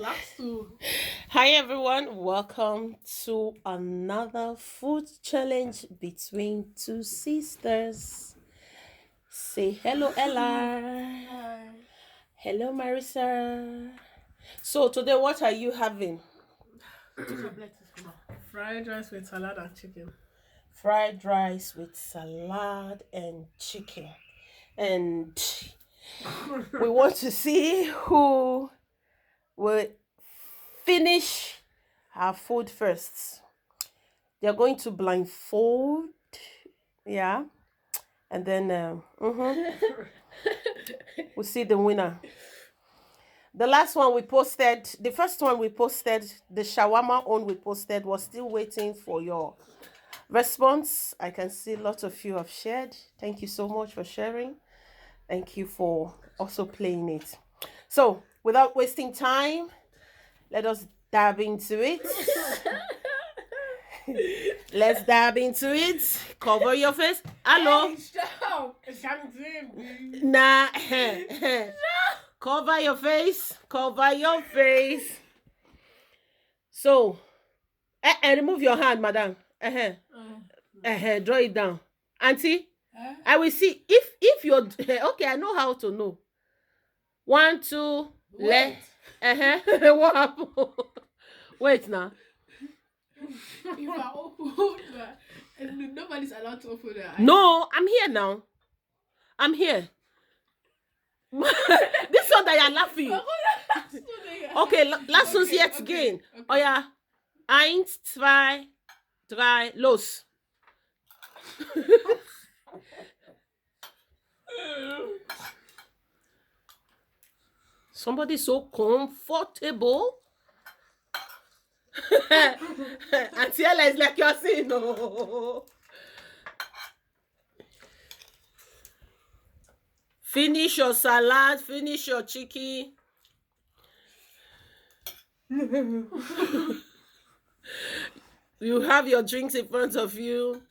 Last two. Hi everyone, welcome to another food challenge between two sisters. Say hello, Ella. Hi. Hello, Marisa. So today, what are you having? Fried rice with salad and chicken. Fried rice with salad and chicken. And we want to see who will finish our food first. They're going to blindfold, yeah, and then we'll see the winner. The last one we posted, the first one we posted, the shawarma one we posted, was still waiting for your response. I can see lots of you have shared. Thank you so much for sharing. Thank you for also playing it. So, without wasting time, let us dive into it. Let's dive into it. Cover your face. Hello. Hey, stop! It's something. Nah. Cover your face. Cover your face. So, remove your hand, madam. Draw it down. Auntie, I will see if you're okay. I know how to know. 1, 2, let. What happened? Wait now. If I open that, and nobody's allowed to open their eyes. No, I'm here now. I'm here. This one that you're laughing. Okay, lass uns jetzt gehen. Okay. Oh ja. 1, 2, 3, los. Somebody so comfortable. Auntie Ella is like you're saying no. Finish your salad, finish your chicken. You have your drinks in front of you.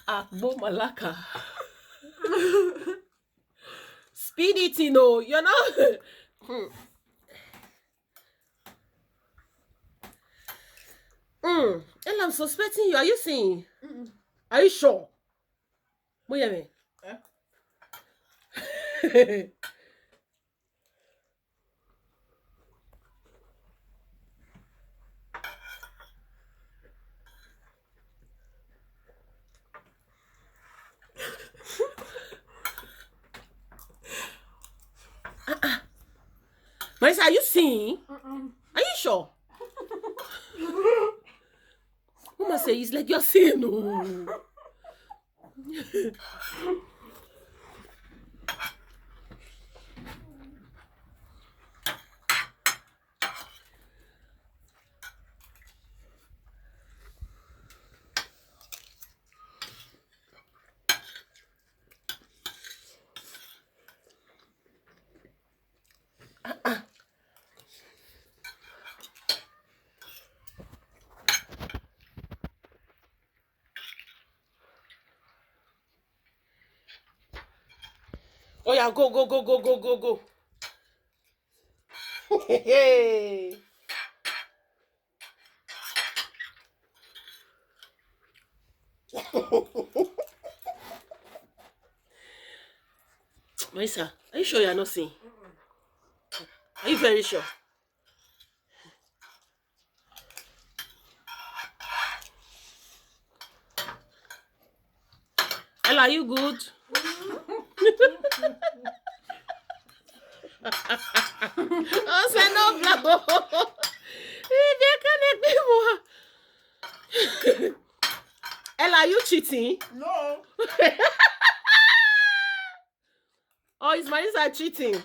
Akbo Malaka. Speed it, you're not. Ella, I'm suspecting you. Are you seeing? Are you sure? Wait a minute. Marisa, are you seeing? Are you sure? Mama say it's like you're seeing no. Oh yeah, go, go, go, go, go, go, go. Hey. Marisa, are you sure you're not seeing? Are you very sure? Ella, are you good? Oh, c'est non, bravo. Ella, are you cheating? No. Oh, is Marisa cheating?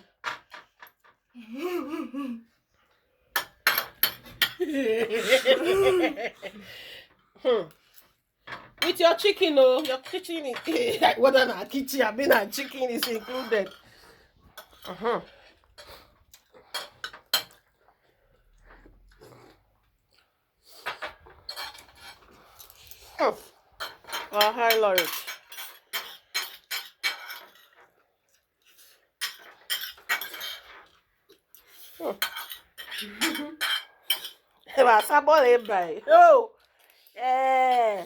With your chicken, your kitchen is whether not kitchen, I mean, chicken is included. Oh, hi, Lauren. Oh, yeah.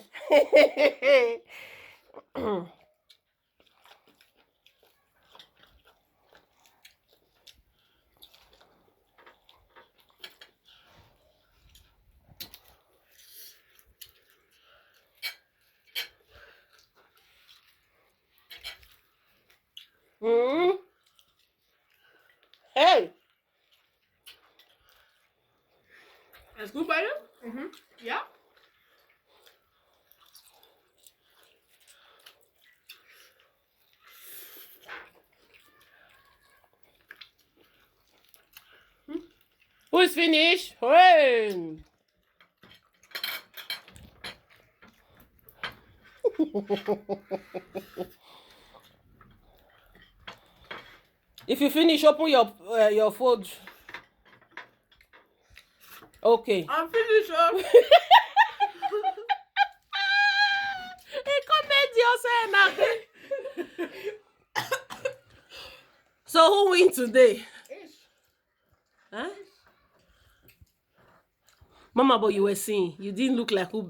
Mm. Hey. It's good, buddy? Yeah. Who is finished? Hey. If you finish, open your food. Okay. I'm finished. He comment yourself now. So who win today? Huh? Mama, but you were seeing. You didn't look like who.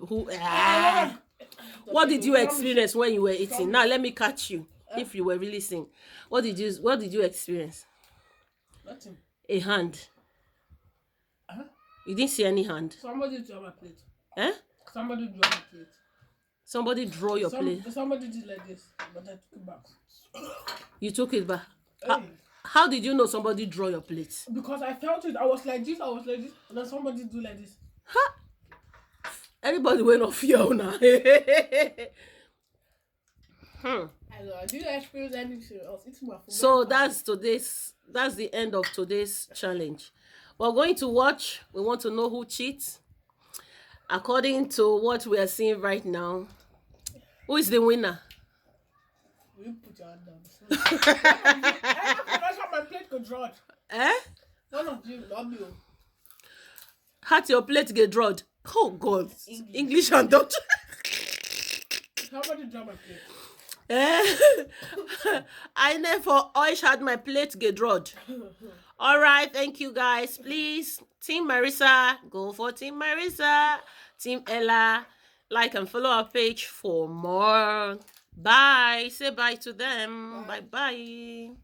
What did you experience when you were eating? Now let me catch you. If you were really seeing, what did you experience? Nothing. A hand. Uh-huh. You didn't see any hand. Somebody draw my plate. Eh? Somebody draw my plate. Somebody draw your plate. Somebody did like this, but I took it back. You took it back. Hey. How did you know somebody draw your plate? Because I felt it. I was like this, and then somebody do like this. Ha! Everybody went off here now. I didn't experience anything else. It's my food. So that's the end of today's challenge. We're going to watch. We want to know who cheats. According to what we are seeing right now, who is the winner? You put your hand down. That's how my plate got drawn. Eh? None of you, not me. How your plate get drawn? Oh God, English and Dutch. Somebody draw my plate. I never always had my plate get drawn. All right, thank you guys. Please, Team Marissa, go for Team Marissa. Team Ella, like and follow our page for more. Bye. Say bye to them. Bye bye.